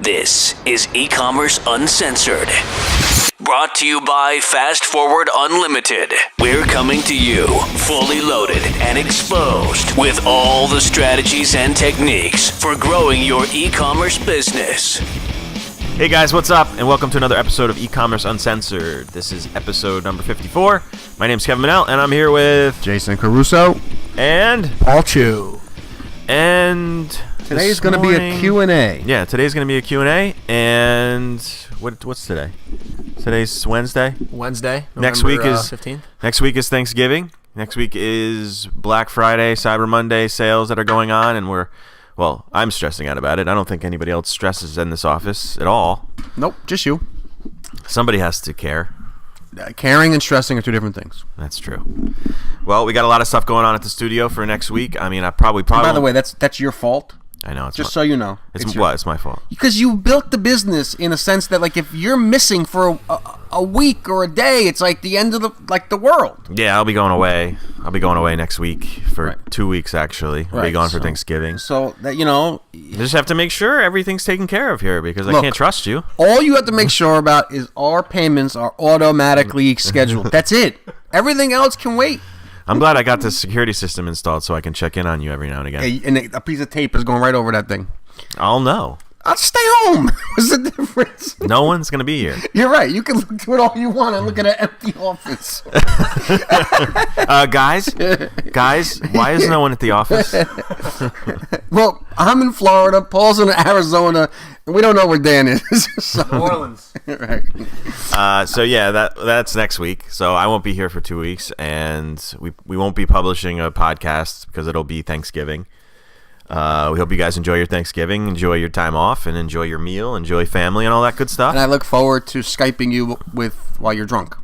This is eCommerce Uncensored. Brought to you by Fast Forward Unlimited. We're coming to you fully loaded and exposed with all the strategies and techniques for growing your e-commerce business. Hey guys, what's up? And welcome to another episode of eCommerce Uncensored. This is episode number 54. My name's Kevin Manel, and I'm here with Jason Caruso and Paul Chu. And today's going to be a Q&A. Yeah, today's going to be a Q&A. And what's today? Today's Wednesday. Next week is 15th. Next week is Thanksgiving. Next week is Black Friday, Cyber Monday sales that are going on, and I'm stressing out about it. I don't think anybody else stresses in this office at all. Nope, just you. Somebody has to care. Caring and stressing are two different things. That's true. Well, we got a lot of stuff going on at the studio for next week. I mean, I probably. By the way, that's your fault. I know. Just so you know. It's my fault. Because you built the business in a sense that, like, if you're missing for a week or a day, it's like the end of the world. Yeah, I'll be going away. I'll be going away next week for 2 weeks, actually. I'll be gone for Thanksgiving. So, that you just have to make sure everything's taken care of here because I can't trust you. All you have to make sure about is our payments are automatically scheduled. That's it. Everything else can wait. I'm glad I got this security system installed so I can check in on you every now and again. Yeah, and a piece of tape is going right over that thing. I'll know. I'll stay home. What's the difference? No one's going to be here. You're right. You can look to it all you want and look at an empty office. Guys, why is no one at the office? Well, I'm in Florida. Paul's in Arizona. And we don't know where Dan is. So. New Orleans. Right. So yeah, that's next week. So I won't be here for 2 weeks, and we won't be publishing a podcast because it'll be Thanksgiving. We hope you guys enjoy your Thanksgiving, enjoy your time off, and enjoy your meal, enjoy family, and all that good stuff. And I look forward to Skyping you while you're drunk.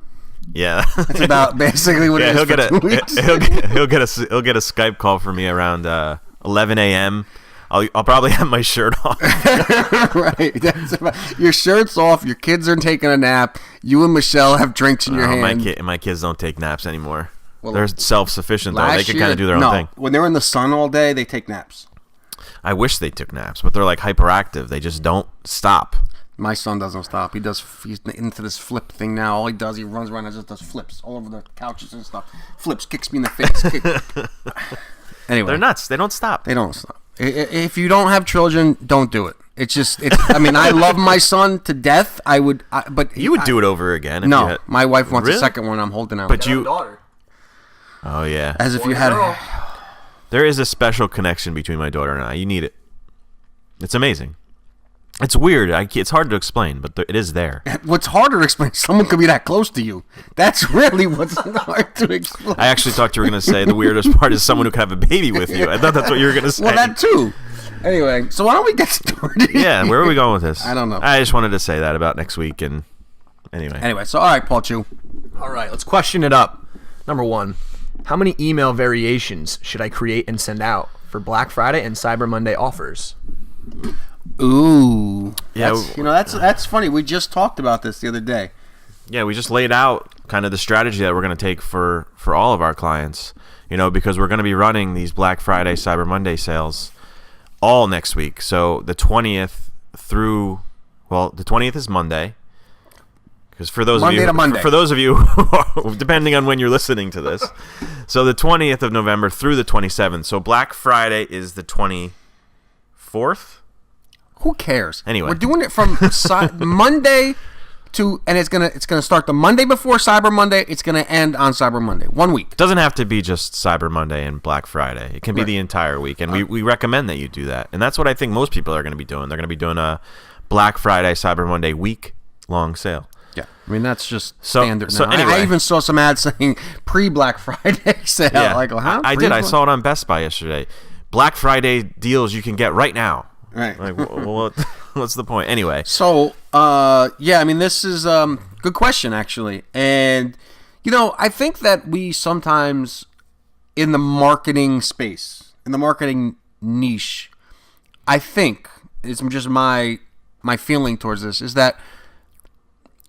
Yeah, that's about basically what it is. He'll get a Skype call from me around 11 a.m. I'll probably have my shirt off. Right. Your shirt's off. Your kids are taking a nap. You and Michelle have drinks in your hand. My kids don't take naps anymore. Well, they're self-sufficient, though. They can kind of do their own thing. When they're in the sun all day, they take naps. I wish they took naps, but they're like hyperactive. They just don't stop. My son doesn't stop. He's into this flip thing now. All he does, he runs around and just does flips all over the couches and stuff. Flips, kicks me in the face. Anyway. They're nuts. They don't stop. They don't stop. If you don't have children, don't do it. I mean, I love my son to death. But you would do it over again. If no, my wife wants really? a second one. I'm holding out. But you have a daughter. Oh yeah. As if you had. There is a special connection between my daughter and I. You need it. It's amazing. It's weird. It's hard to explain, but it is there. What's harder to explain? Someone could be that close to you. That's really what's hard to explain. I actually thought you were going to say the weirdest part is someone who could have a baby with you. I thought that's what you were going to say. Well, that too. Anyway, so why don't we get started? Yeah, where are we going with this? I don't know. I just wanted to say that about next week, and anyway. So all right, Paul Chu. All right, let's question it up. Number one, how many email variations should I create and send out for Black Friday and Cyber Monday offers? Ooh, yeah. That's funny. We just talked about this the other day. Yeah, we just laid out kind of the strategy that we're going to take for all of our clients. Because we're going to be running these Black Friday, Cyber Monday sales all next week. So the 20th the 20th is Monday. Because for those of you, depending on when you're listening to this, so the 20th of November through the 27th. So Black Friday is the 24th. Who cares? Anyway, we're doing it from Monday and it's gonna start the Monday before Cyber Monday. It's gonna end on Cyber Monday. 1 week. It doesn't have to be just Cyber Monday and Black Friday. It can be the entire week, and we recommend that you do that. And that's what I think most people are going to be doing. They're going to be doing a Black Friday, Cyber Monday week-long sale. Yeah, I mean that's just standard now. So anyway, I even saw some ads saying pre-Black Friday sale. Yeah, like, huh? I did. I saw it on Best Buy yesterday. Black Friday deals you can get right now. Right. Like, what's the point? Anyway. So, I mean, this is good question actually, and I think that we sometimes in the marketing space, in the marketing niche, I think it's just my feeling towards this is that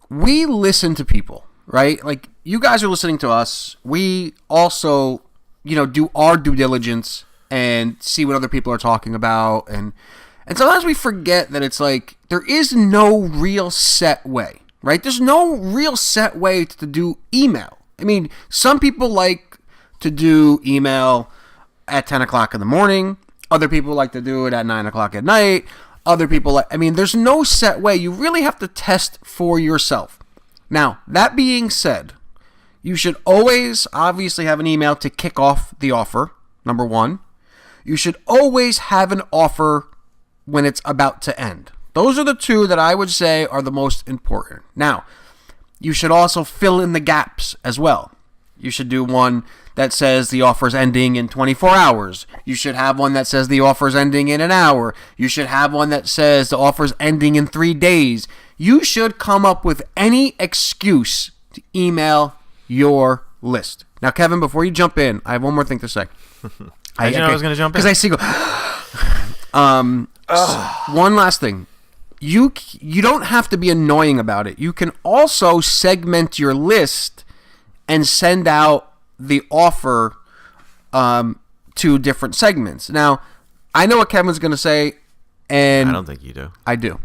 we listen to people, right? Like you guys are listening to us. We also, do our due diligence and see what other people are talking about, and And sometimes we forget that it's like there is no real set way, right? There's no real set way to do email. I mean, some people like to do email at 10 o'clock in the morning. Other people like to do it at 9 o'clock at night. Other people like, I mean, there's no set way. You really have to test for yourself. Now, that being said, you should always obviously have an email to kick off the offer, number one. You should always have an offer when it's about to end. Those are the two that I would say are the most important. Now, you should also fill in the gaps as well. You should do one that says the offer's ending in 24 hours. You should have one that says the offer's ending in an hour. You should have one that says the offer's ending in 3 days. You should come up with any excuse to email your list. Now, Kevin, before you jump in, I have one more thing to say. I was going to jump in. Because I see one last thing. You don't have to be annoying about it. You can also segment your list and send out the offer to different segments. Now, I know what Kevin's going to say, and I don't think you do. I do.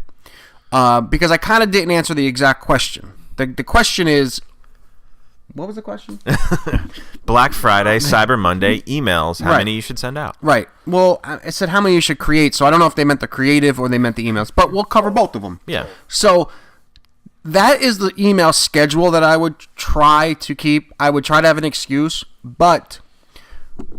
Because I kind of didn't answer the exact question. The question is, what was the question? Black Friday, Cyber Monday, emails, how many you should send out. Right. Well, I said how many you should create, so I don't know if they meant the creative or they meant the emails, but we'll cover both of them. Yeah. So that is the email schedule that I would try to keep. I would try to have an excuse, but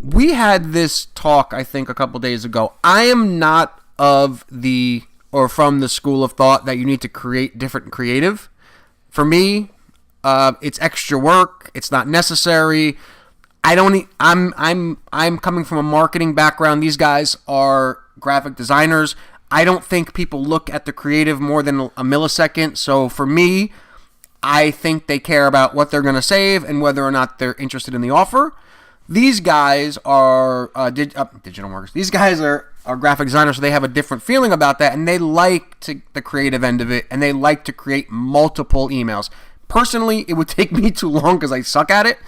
we had this talk, I think, a couple days ago. I am not of the, or from the school of thought that you need to create different creative. For me, it's extra work. It's not necessary. I'm coming from a marketing background. These guys are graphic designers. I don't think people look at the creative more than a millisecond. So for me, I think they care about what they're going to save and whether or not they're interested in the offer. These guys are digital marketers. These guys are graphic designers, so they have a different feeling about that, and they like the creative end of it, and they like to create multiple emails. Personally, it would take me too long because I suck at it.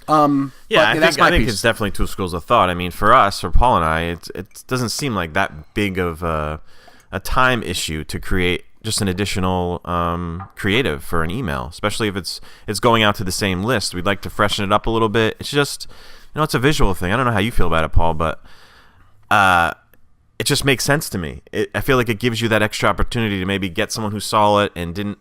I think it's definitely two schools of thought. I mean, for us, for Paul and I, it doesn't seem like that big of a time issue to create just an additional creative for an email, especially if it's going out to the same list. We'd like to freshen it up a little bit. It's just, it's a visual thing. I don't know how you feel about it, Paul, but it just makes sense to me. I feel like it gives you that extra opportunity to maybe get someone who saw it and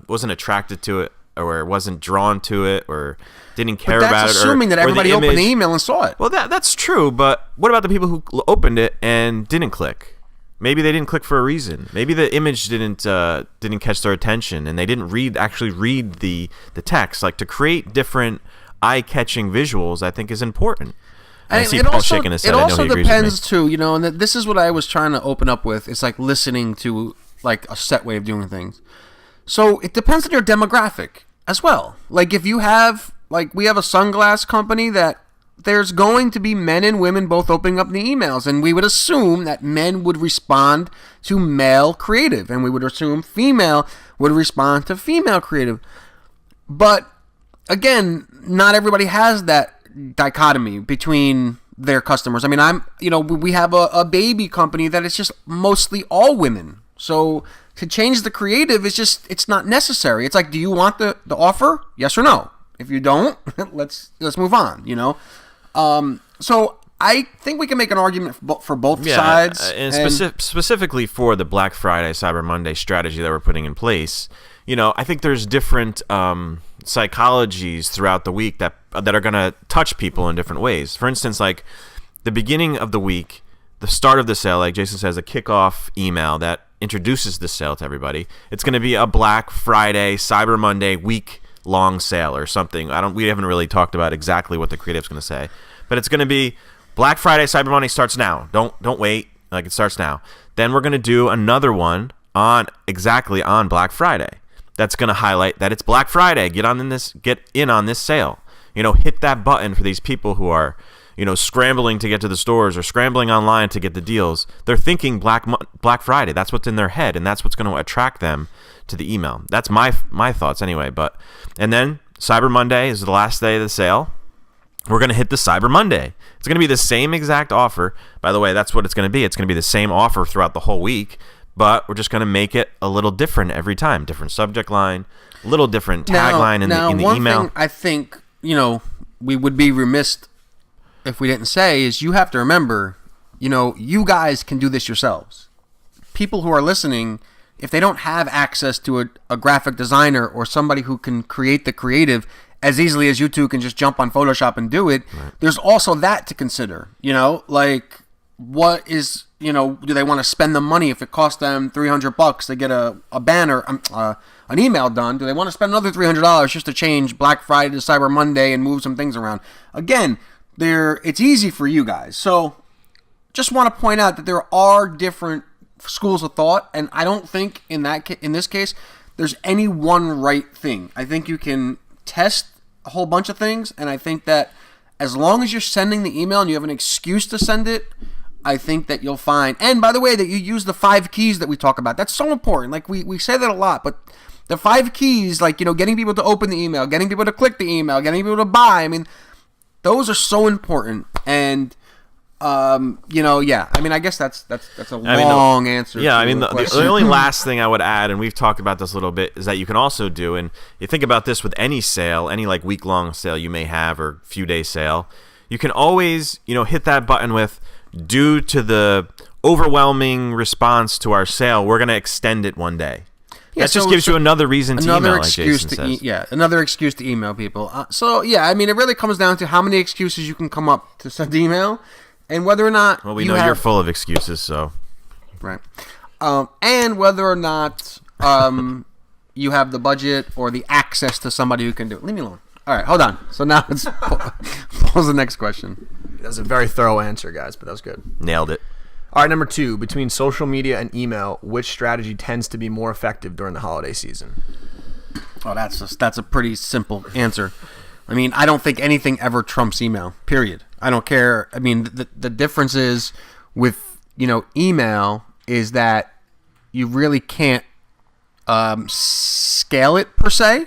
wasn't attracted to it, or wasn't drawn to it, or didn't care about it. That's assuming that everybody opened the email and saw it. Well, that's true, but what about the people who opened it and didn't click? Maybe they didn't click for a reason. Maybe the image didn't catch their attention, and they didn't actually read the text. Like, to create different eye-catching visuals, I think is important. And I see Paul shaking his head. It also depends too, and this is what I was trying to open up with. It's like listening to like a set way of doing things. So it depends on your demographic as well. Like, if you have, like, we have a sunglass company that there's going to be men and women both opening up the emails, and we would assume that men would respond to male creative, and we would assume female would respond to female creative. But again, not everybody has that dichotomy between their customers. I mean, we have a baby company that is just mostly all women. So to change the creative is just, it's not necessary. It's like, do you want the offer? Yes or no? If you don't, let's move on, So I think we can make an argument for both sides. And specifically for the Black Friday, Cyber Monday strategy that we're putting in place, I think there's different psychologies throughout the week that are going to touch people in different ways. For instance, like the beginning of the week, the start of the sale, like Jason says, a kickoff email that introduces the sale to everybody. It's going to be a Black Friday, Cyber Monday week-long sale or something. We haven't really talked about exactly what the creative's going to say, but it's going to be Black Friday, Cyber Monday starts now. Don't wait. Like, it starts now. Then we're going to do another one on Black Friday. That's going to highlight that it's Black Friday. Get in on this sale. Hit that button for these people who are scrambling to get to the stores or scrambling online to get the deals. They're thinking Black Friday. That's what's in their head, and that's what's going to attract them to the email. That's my thoughts anyway. And then Cyber Monday is the last day of the sale. we're going to hit the Cyber Monday. It's going to be the same exact offer. By the way, that's what it's going to be. It's going to be the same offer throughout the whole week, but we're just going to make it a little different every time. Different subject line, a little different tagline in the email. One thing I think, we would be remiss if we didn't say is you have to remember, you guys can do this yourselves. People who are listening, if they don't have access to a graphic designer or somebody who can create the creative as easily as you two can just jump on Photoshop and do it, there's also that to consider. Like what is, do they want to spend the money if it costs them $300 to get a banner, an email done? Do they want to spend another $300 just to change Black Friday to Cyber Monday and move some things around? Again, it's easy for you guys. So just want to point out that there are different schools of thought, and I don't think in this case there's any one right thing. I think you can test a whole bunch of things, and I think that as long as you're sending the email and you have an excuse to send it, I think that you'll find, and by the way, that you use the 5 keys that we talk about. That's so important. Like we say that a lot, but the 5 keys, like, getting people to open the email, getting people to click the email, getting people to buy, I mean, those are so important. And I guess that's a long answer. Yeah, the only last thing I would add, and we've talked about this a little bit, is that you can also do, and you think about this with any sale, any like week-long sale you may have or few-day sale, you can always, hit that button with, due to the overwhelming response to our sale, we're going to extend it one day. Yeah, that just gives you another reason to email, like Jason says. Another excuse to email people. It really comes down to how many excuses you can come up to send email. And whether or not you're full of excuses, so right, and whether or not you have the budget or the access to somebody who can do it. Leave me alone. All right, hold on. So now let's pose the next question. That was a very thorough answer, guys, but that was good. Nailed it. All right, number 2, between social media and email, which strategy tends to be more effective during the holiday season? Oh, that's a pretty simple answer. I don't think anything ever trumps email, period. I don't care. The difference is with, email is that you really can't scale it per se.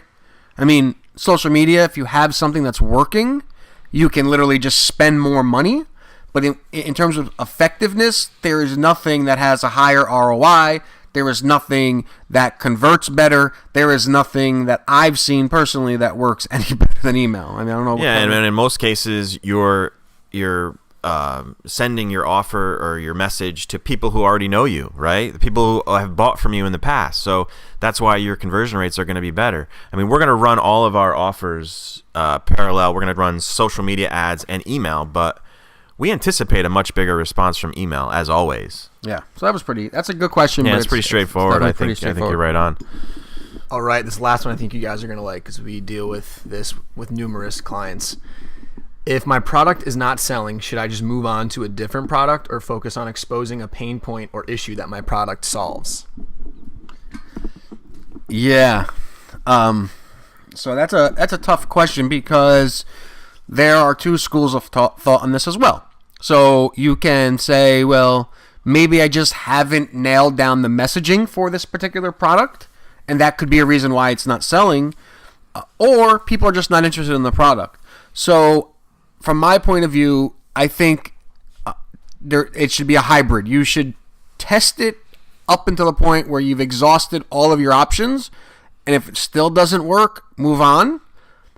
Social media, if you have something that's working, you can literally just spend more money. But in terms of effectiveness, there is nothing that has a higher ROI. There is nothing that converts better. There is nothing that I've seen personally that works any better than email. I don't know. Yeah, and in most cases, you're sending your offer or your message to people who already know you, right? The people who have bought from you in the past. So that's why your conversion rates are going to be better. We're going to run all of our offers parallel. We're going to run social media ads and email, but we anticipate a much bigger response from email, as always. Yeah, so that's a good question. Yeah, but it's pretty straightforward. I think you're right on. All right, this last one I think you guys are going to like because we deal with this with numerous clients. If my product is not selling, should I just move on to a different product or focus on exposing a pain point or issue that my product solves? Yeah. So that's a tough question because there are 2 schools of thought on this as well. So you can say, well, maybe I just haven't nailed down the messaging for this particular product, and that could be a reason why it's not selling, or people are just not interested in the product. So from my point of view, I think it should be a hybrid. You should test it up until the point where you've exhausted all of your options, and if it still doesn't work, move on.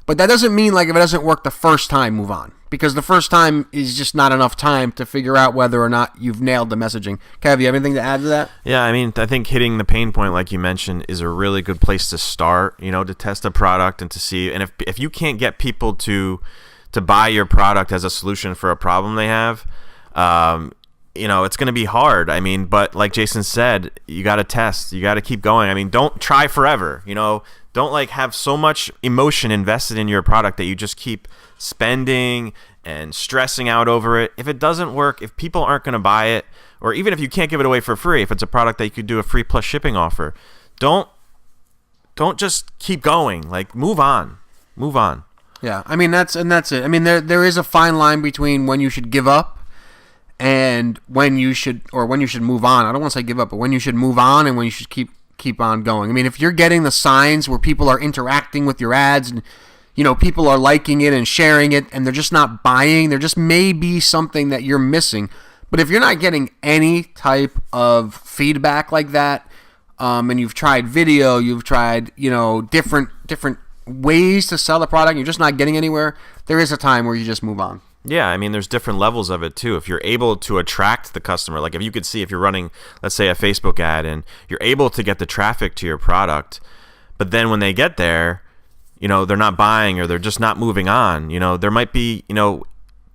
But that doesn't mean like if it doesn't work the first time, move on. Because the first time is just not enough time to figure out whether or not you've nailed the messaging. Kev, you have anything to add to that? Yeah, I think hitting the pain point, like you mentioned, is a really good place to start, to test a product and to see. And if you can't get people to buy your product as a solution for a problem they have, it's going to be hard. But like Jason said, you got to test. You got to keep going. Don't try forever, Don't have so much emotion invested in your product that you just keep spending and stressing out over it. If it doesn't work, if people aren't going to buy it, or even if you can't give it away for free, if it's a product that you could do a free plus shipping offer, don't just keep going. Move on. Yeah, that's it. There is a fine line between when you should give up and when you should move on. I don't want to say give up, but when you should move on and when you should keep on going. If you're getting the signs where people are interacting with your ads and people are liking it and sharing it, and they're just not buying. There just may be something that you're missing. But if you're not getting any type of feedback like that, and you've tried video, you've tried, different ways to sell the product, you're just not getting anywhere, there is a time where you just move on. Yeah, I mean, there's different levels of it too. If you're able to attract the customer, like if you could see if you're running, let's say, a Facebook ad and you're able to get the traffic to your product, but then when they get there, they're not buying or they're just not moving on, there might be,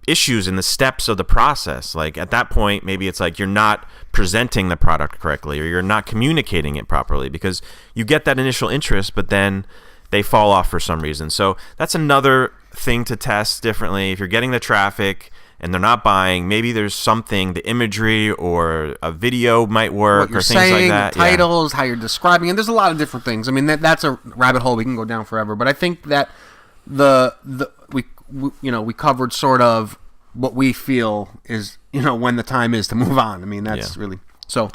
issues in the steps of the process. Like at that point, maybe it's like you're not presenting the product correctly or you're not communicating it properly because you get that initial interest, but then they fall off for some reason. So that's another thing to test differently. If you're getting the traffic and they're not buying, maybe there's something, the imagery or a video might work or things like that. The titles, how you're describing it. There's a lot of different things. I mean, that's a rabbit hole we can go down forever. But I think that we covered sort of what we feel is, when the time is to move on. I mean, that's really so.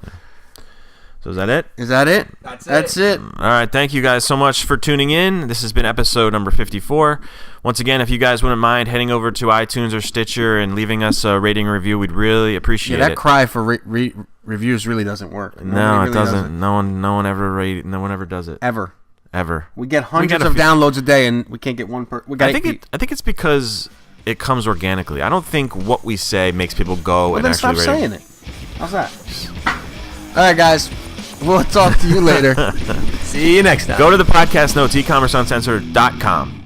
So is that it? Is that it? That's it. All right. Thank you guys so much for tuning in. This has been episode number 54. Once again, if you guys wouldn't mind heading over to iTunes or Stitcher and leaving us a rating or review, we'd really appreciate it. Yeah, that cry for reviews really doesn't work. No, it doesn't. No one ever does it. Ever. We get hundreds of downloads a day, and we can't get one per. I think it's because it comes organically. I don't think what we say makes people go and actually stop saying it. How's that? All right, guys. We'll talk to you later. See you next time. Go to the podcast notes, eCommerceUncensored.com.